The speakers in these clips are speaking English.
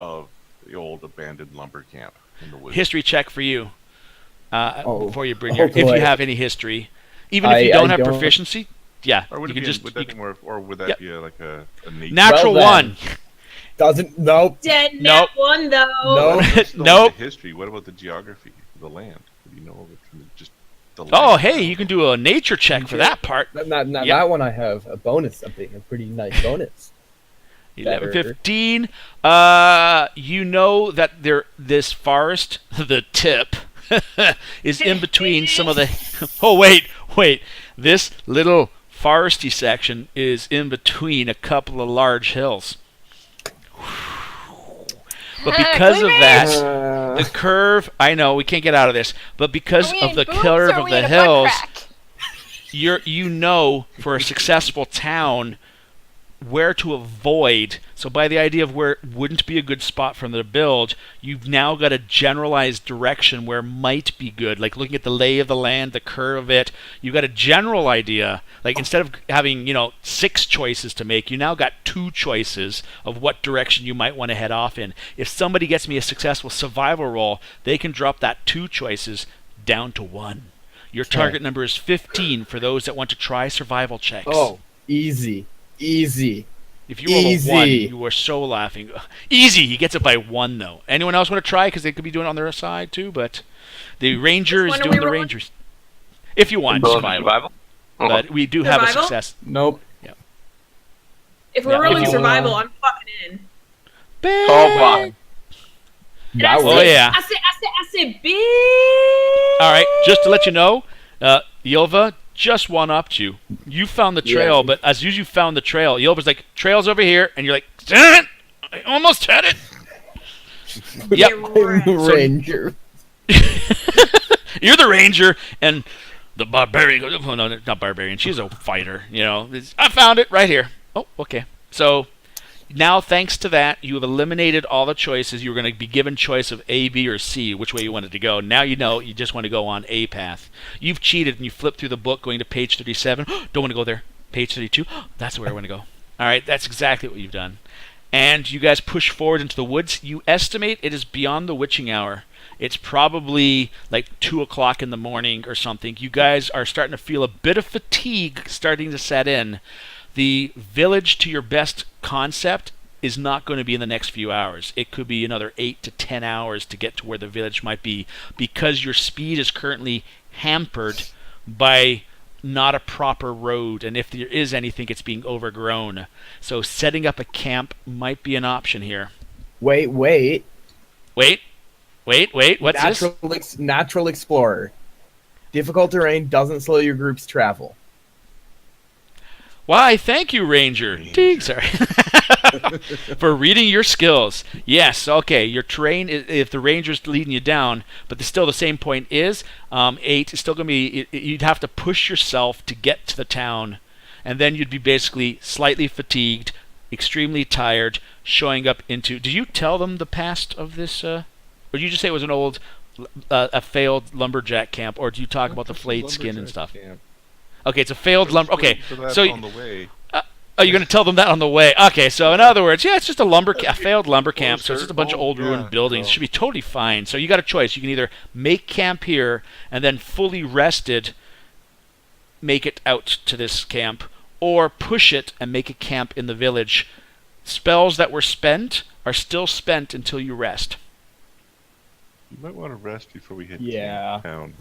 of the old abandoned lumber camp in the woods. History check for you Oh, before you bring oh your, if you boy. have any history. Even if you don't I have don't. proficiency, yeah, Or would you it can be? just Would that be more? Or would that Yep. be like a nature? natural Well, then. one. Doesn't. Nope. Dead Nope. net one though. No. That's still Nope. the history. What about the geography of the land? Do you know of it from just the land? Oh, hey, you can do a nature check for that part. Not Yep. that one. I have a bonus. Something a pretty nice bonus. 11, Better. 15. You know that this forest, the tip, is in between some of the. Oh wait. This little foresty section is in between a couple of large hills. But because of that, the curve. I know we can't get out of this, but because Are we of in the boobs curve or are of we the in a butt hills, crack? you know for a successful town where to avoid. So by the idea of where it wouldn't be a good spot for them to build, you've now got a generalized direction where might be good. Like looking at the lay of the land, the curve of it, you've got a general idea. Like instead of having, 6 choices to make, you now got 2 choices of what direction you might want to head off in. If somebody gets me a successful survival roll, they can drop that 2 choices down to 1. Your target number is 15 for those that want to try survival checks. Oh, easy. If you roll a 1, you are so laughing. Easy! He gets it by 1, though. Anyone else want to try? Because they could be doing it on their side, too, but the ranger is Which one are doing we the rolling? rangers. If you want, survival. Okay. But we do have a Survival? success. Nope. If we're Yeah, if rolling you survival, I'm fucking in. Oh, fuck. And That I was. Oh, said, yeah. I said, bitch. All right, just to let you know, Yelva just one-upped you. You found the trail, Yeah. but as soon as you found the trail, Yelva's like, trail's over here, and you're like, damn it! I almost had it! Yep. I'm the ranger. You're the ranger, and the barbarian goes, oh, no, not barbarian. She's a fighter, I found it right here. Oh, okay. So now, thanks to that, you have eliminated all the choices. You were going to be given choice of A, B, or C, which way you wanted to go. Now you know you just want to go on A path. You've cheated, and you flipped through the book going to page 37. Don't want to go there. Page 32. That's where I want to go. All right, that's exactly what you've done. And you guys push forward into the woods. You estimate it is beyond the witching hour. It's probably like 2 o'clock in the morning or something. You guys are starting to feel a bit of fatigue starting to set in. The village, to your best concept, is not going to be in the next few hours. It could be another 8 to 10 hours to get to where the village might be, because your speed is currently hampered by not a proper road, and if there is anything, it's being overgrown. So setting up a camp might be an option here. Wait. Wait, what's this? Natural explorer. Difficult terrain doesn't slow your group's travel. Why, thank you, Ranger. Ding, sorry. For reading your skills. Yes, okay. Your terrain, if the Ranger's leading you down, but still the same point is, 8 is still going to be, you'd have to push yourself to get to the town, and then you'd be basically slightly fatigued, extremely tired, showing up into... Did you tell them the past of this, or did you just say it was an old, a failed lumberjack camp, or do you talk about the flayed skin and stuff? Camp. Okay, it's a failed lumber... Okay, So that's so... on the way. Oh, you're going to tell them that on the way. Okay, so in other words, yeah, it's just a failed lumber camp, so it's just a bunch of old ruined buildings. It should be totally fine. So you got a choice. You can either make camp here and then fully rested make it out to this camp, or push it and make a camp in the village. Spells that were spent are still spent until you rest. You might want to rest before we hit Yeah. town.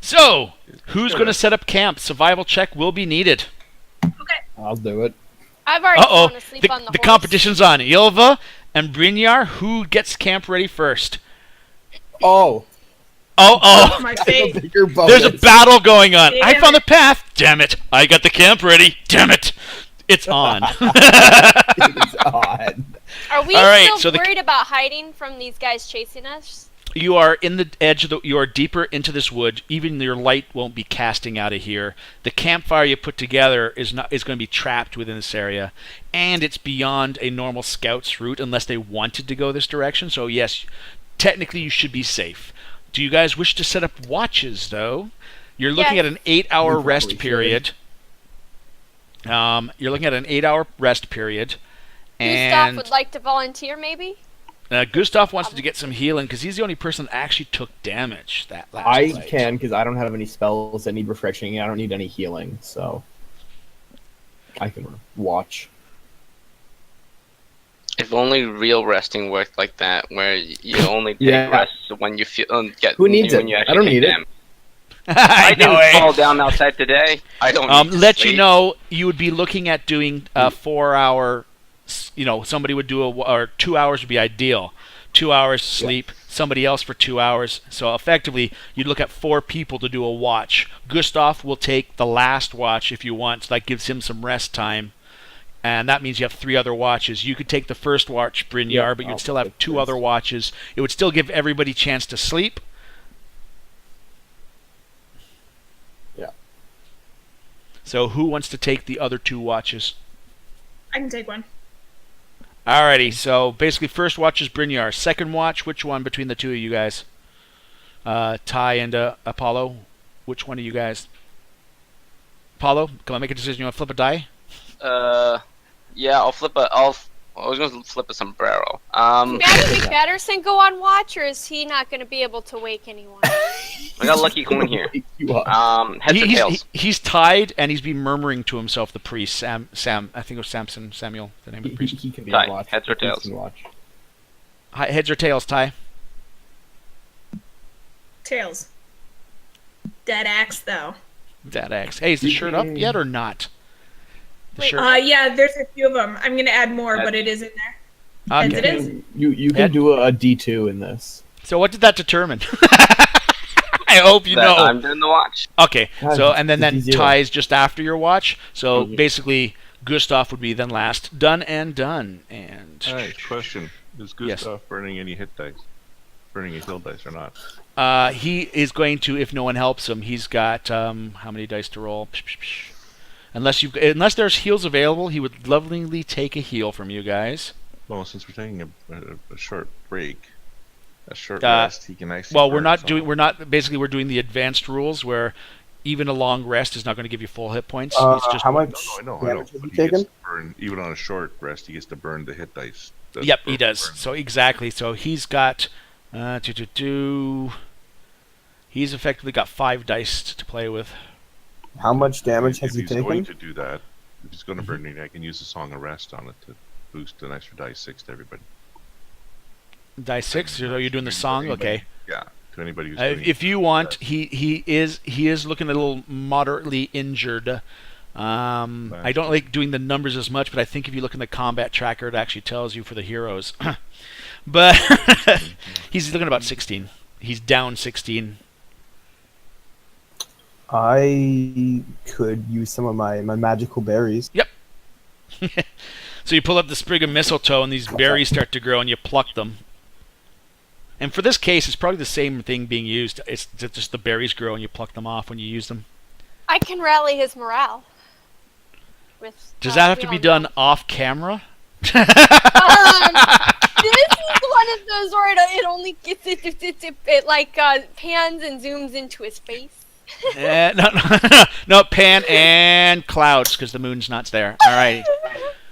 So, who's going to set up camp? Survival check will be needed. I'll do it. I've already Uh-oh, fallen asleep on the the horse. competition's on. Ilva and Brynjar, who gets camp ready first? Oh, Oh, My a face. bigger bonus. there's a battle going on. I Damn found the path. Damn it. I got the camp ready. Damn it. It's on. It's odd. Are we All right, still so worried about hiding from these guys chasing us? You are in the edge of you are deeper into this wood. Even your light won't be casting out of here. The campfire you put together is going to be trapped within this area, and it's beyond a normal scout's route unless they wanted to go this direction. So yes, technically you should be safe. Do you guys wish to set up watches though? You're looking Yes. at an 8-hour We rest probably period. You're looking at an 8-hour rest period, Gustav And would like to volunteer, maybe? Gustav wants to get some healing because he's the only person that actually took damage that last I fight. can because I don't have any spells that need refreshing. I don't need any healing, so I can watch. If only real resting worked like that, where you only take Yeah. rest when you feel get. Who needs when it? You I actually don't take need it. damage. I I know didn't it. fall down outside today. I don't. Need to Let you sleep. know, you would be looking at doing a 4-hour. Somebody would do or 2 hours would be ideal. 2 hours sleep. Somebody else for 2 hours. So effectively, you'd look at 4 people to do a watch. Gustav will take the last watch if you want. So that gives him some rest time. And that means you have 3 other watches. You could take the first watch, Brynjar, Yeah, but you'd I'll still have take 2 this. other watches. It would still give everybody a chance to sleep. Yeah. So who wants to take the other 2 watches? I can take one. Alrighty, so basically first watch is Brynjar. Second watch, which one between the 2 of you guys? Ty and Apollo? Which one of you guys? Apollo, come on, make a decision. You want to flip a die? Yeah, I'll flip a. I was gonna flip a sombrero. Matthew Patterson go on watch, or is he not going to be able to wake anyone? I got a lucky coin here. Wake you up. Heads or tails. He's tied, and he's been murmuring to himself, the priest, Sam, I think it was Samuel, the name of the priest. He can be Ty, on watch. heads or He tails? can watch. Heads or tails, Ty? Tails. Dead axe, though. That X. Hey, is the shirt up yet or not? The Wait, shirt. Yeah, there's a few of them. I'm gonna add more, but it is in there. Heads Okay. it is. You can Ed? do a D2 in this. So what did that determine? I hope you That know. I'm doing the watch. Okay, God, so and then it's easier. ties just after your watch. So Mhm. basically, Gustav would be then last. Done and done. And Alright, question. Is Yes. Gustav burning any hit dice? Burning a heal dice or not? he is going to, if no one helps him, he's got how many dice to roll? Unless there's heals available, he would lovingly take a heal from you guys. Well, since we're taking a short break, a short Uh, rest, he can actually. Well, we're burn not some. doing. We're not. Basically, we're doing the advanced rules where even a long rest is not going to give you full hit points. It's just How much No, I know. damage has But he he gets taken? to burn, even on a short rest, he gets to burn the hit dice. The Yep, he burn- does. burn. So exactly. So he's got he's effectively got 5 dice to play with. How much damage If has he he's going taken? to do that, if he's going to burn it, I can use the Song of Rest on it to boost an extra dice 6 to everybody. Die 6. So you're doing the song. Okay. Yeah, to anybody who's doing If you want, he is looking a little moderately injured. I don't like doing the numbers as much, but I think if you look in the combat tracker, it actually tells you for the heroes. But he's looking about 16. He's down 16. I could use some of my magical berries. So you pull up the sprig of mistletoe, and these berries start to grow, and you pluck them. And for this case, it's probably the same thing being used. It's just the berries grow, and you pluck them off when you use them. I can rally his morale. Does that have to be done off camera? This is one of those where it only gets it like pans and zooms into his face. No, pan and clouds because the moon's not there. All right.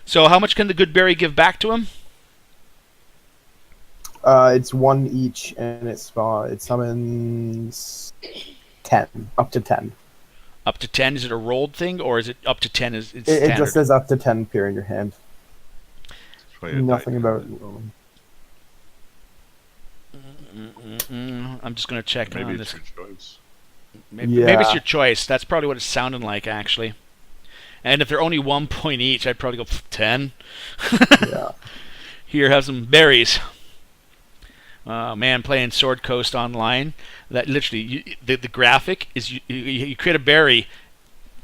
So how much can the good berry give back to him? It's 1 each, and it summons 10, up to 10. Up to 10. Is it a rolled thing, or is it up to 10? It's It standard? just says up to 10 appear in your hand. Play a Nothing die. about. I'm just going to check Maybe on it's this. your choice. Maybe it's Yeah. your choice. That's probably what it's sounding like, actually. And if they're only 1 point each, I'd probably go 10. Yeah. Here, have some berries. Man, playing Sword Coast online, that literally, the graphic is you create a berry,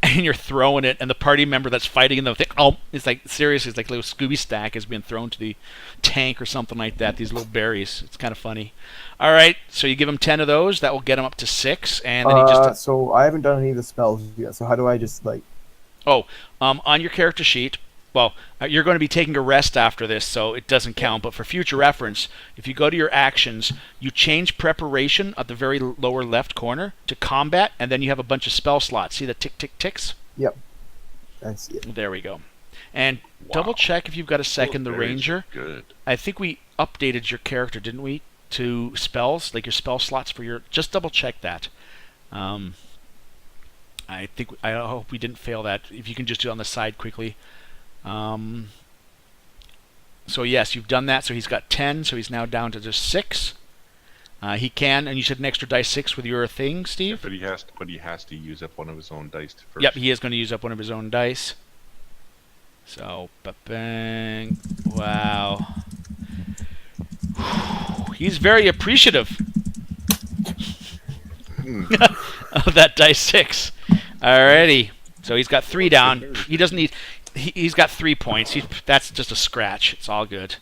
and you're throwing it, and the party member that's fighting in the thing, it's like, seriously, it's like a little Scooby stack is being thrown to the tank or something like that, these little berries. It's kind of funny. All right, so you give him 10 of those, that will get him up to 6, and then he just... So I haven't done any of the spells yet. So how do I just like? On your character sheet, well, you're going to be taking a rest after this, so it doesn't count. But for future reference, if you go to your actions, you change preparation at the very lower left corner to combat, and then you have a bunch of spell slots. See the tick, tick, ticks? Yep. I see it. There we go. And double check if you've got a second. The Berries are ranger. Good. I think we updated your character, didn't we? To spells, like your spell slots for your. Just double check that. I hope we didn't fail that. If you can just do it on the side quickly. So yes, you've done that. So he's got 10. So he's now down to just 6. He can, and you said an extra dice 6 with your thing, Steve. But he has to use up one of his own dice first. Yep, he is going to use up one of his own dice. So, bang! Wow. He's very appreciative of that dice 6. Alrighty. So he's got 3 down. He doesn't need. He's got 3 points. That's just a scratch. It's all good.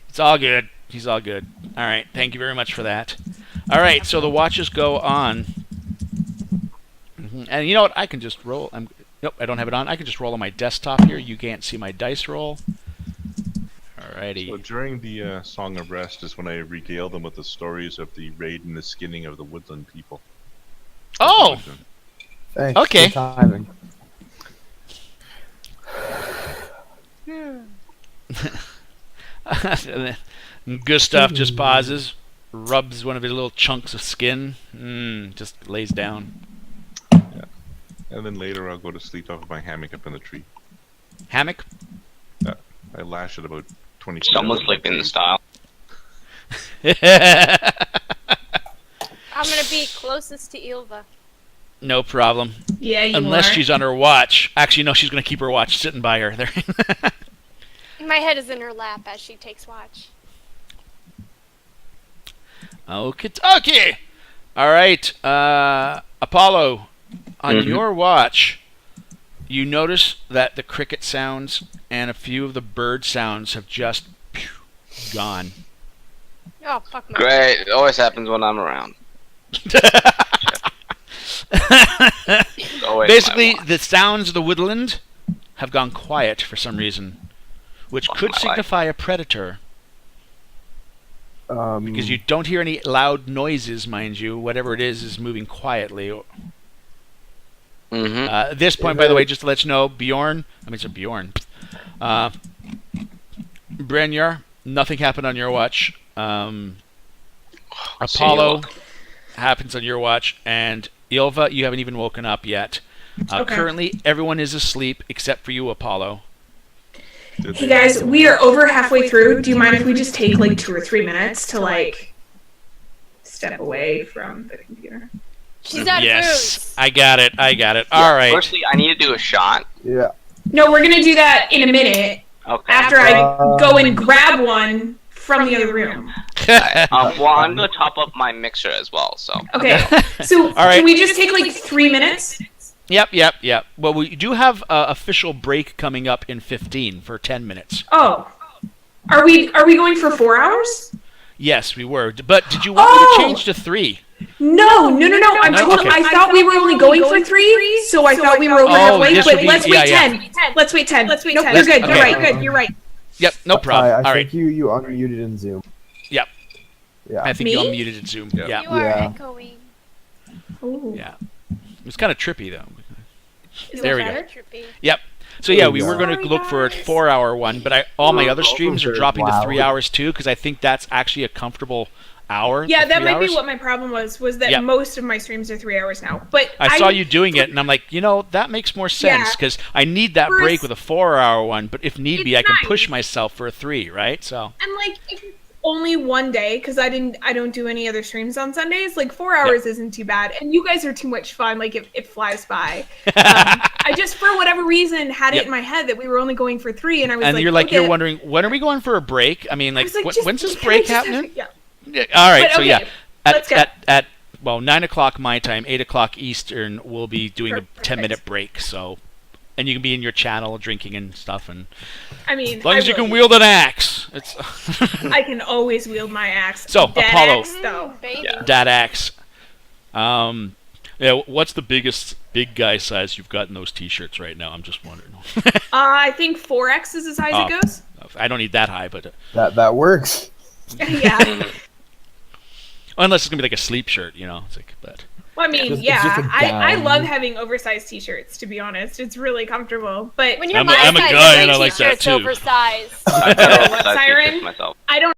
It's all good. He's all good. All right. Thank you very much for that. All right. So the watches go on. And you know what? I can just roll. Nope, I don't have it on. I can just roll on my desktop here. You can't see my dice roll. Alrighty. So during the Song of Rest is when I regale them with the stories of the raid and the skinning of the woodland people. Oh! Thanks. Okay. Good timing. Gustav just pauses, rubs one of his little chunks of skin, just lays down. And then later I'll go to sleep off of my hammock up in the tree. Hammock? I lash it about 20 Someone's sleeping in the style. I'm gonna be closest to Ilva. No problem. Yeah, you Unless are. she's on her watch. Actually, no, she's going to keep her watch sitting by her. There. My head is in her lap as she takes watch. Okay. All right. Apollo, on your watch, you notice that the cricket sounds and a few of the bird sounds have just gone. Oh, fuck my. Great. It always happens when I'm around. Always Basically, my watch. the sounds of the woodland have gone quiet for some reason, which could my life. signify a predator. Because you don't hear any loud noises, mind you. Whatever it is moving quietly. Mm-hmm. At this point, by the way, just to let you know, Bjorn, Brynjar, nothing happened on your watch. Apollo happens on your watch, and Ilva, you haven't even woken up yet. Okay. Currently, everyone is asleep except for you, Apollo. Hey guys, we are over halfway through. Do you mind if we just take like 2 or 3 minutes to like step away from the computer? She's at Yes, Bruce. I got it. All right. Firstly, I need to do a shot. Yeah. No, we're gonna do that in a minute Okay. after I go and grab one from the other room. Well, I'm gonna top up my mixer as well. So. Okay, so All right. can we just take like 3 minutes? Yep. Well, we do have official break coming up in 15 for 10 minutes. Oh, are we going for 4 hours? Yes, we were. But did you want me to change to 3? No. I'm No? totally. Okay. I thought we were only going for 3, so I thought we were over Oh, halfway. this But would be- let's wait yeah. 10. Let's wait 10. Nope, 10. you're good. Okay. You're right. Yep, no problem. I All right. think you unmuted in Zoom. Yep. Yeah. I think Me? you unmuted at Zoom. Yeah. Yeah. You are Yeah. echoing. Ooh. Yeah. It was kind of trippy, though. Is There that we go. better? Trippy. Yep. So yeah, we Sorry, were going to look for a 4-hour one, but all my other streams are dropping to 3 hours too, because I think that's actually a comfortable hour. Yeah, for that 3 might hours. be what my problem was that Yep. most of my streams are 3 hours now. But I saw you doing it, and I'm like, that makes more sense Yeah. because I need that Bruce, break with a 4-hour one. But if need be, I it's can nice. push myself for a 3, right? So And like if it's only one day, because I don't do any other streams on Sundays. Like 4 hours isn't too bad, and you guys are too much fun. Like it flies by. I just for whatever reason had Yep. it in my head that we were only going for 3, and I was and like, you're like, okay. you're wondering when are we going for a break? I mean, I like, was like, just- when's this can I break just have happening? it? Yeah. Yeah, all right, But, so okay, yeah, let's go. at 9:00 my time, 8:00 Eastern, we'll be doing a Perfect. 10-minute break. So, and you can be in your channel drinking and stuff, and I mean, as long as you will. can wield an axe, it's I can always wield my axe. So, Dead Apollo. axe, though. Baby. Yeah. that axe. Yeah, what's the biggest big guy size you've got in those T-shirts right now? I'm just wondering. I think 4X is as high as it goes. I don't need that high, but That works. Yeah. unless it's gonna be like a sleep shirt, It's like, but Well, I mean, It's yeah, just a I gown. love having oversized t-shirts. To be honest, it's really comfortable. But When you're I'm a my size, guy your and I like that t-shirt's too. oversized. I've got What, oversized Siren? t-shirts myself. I don't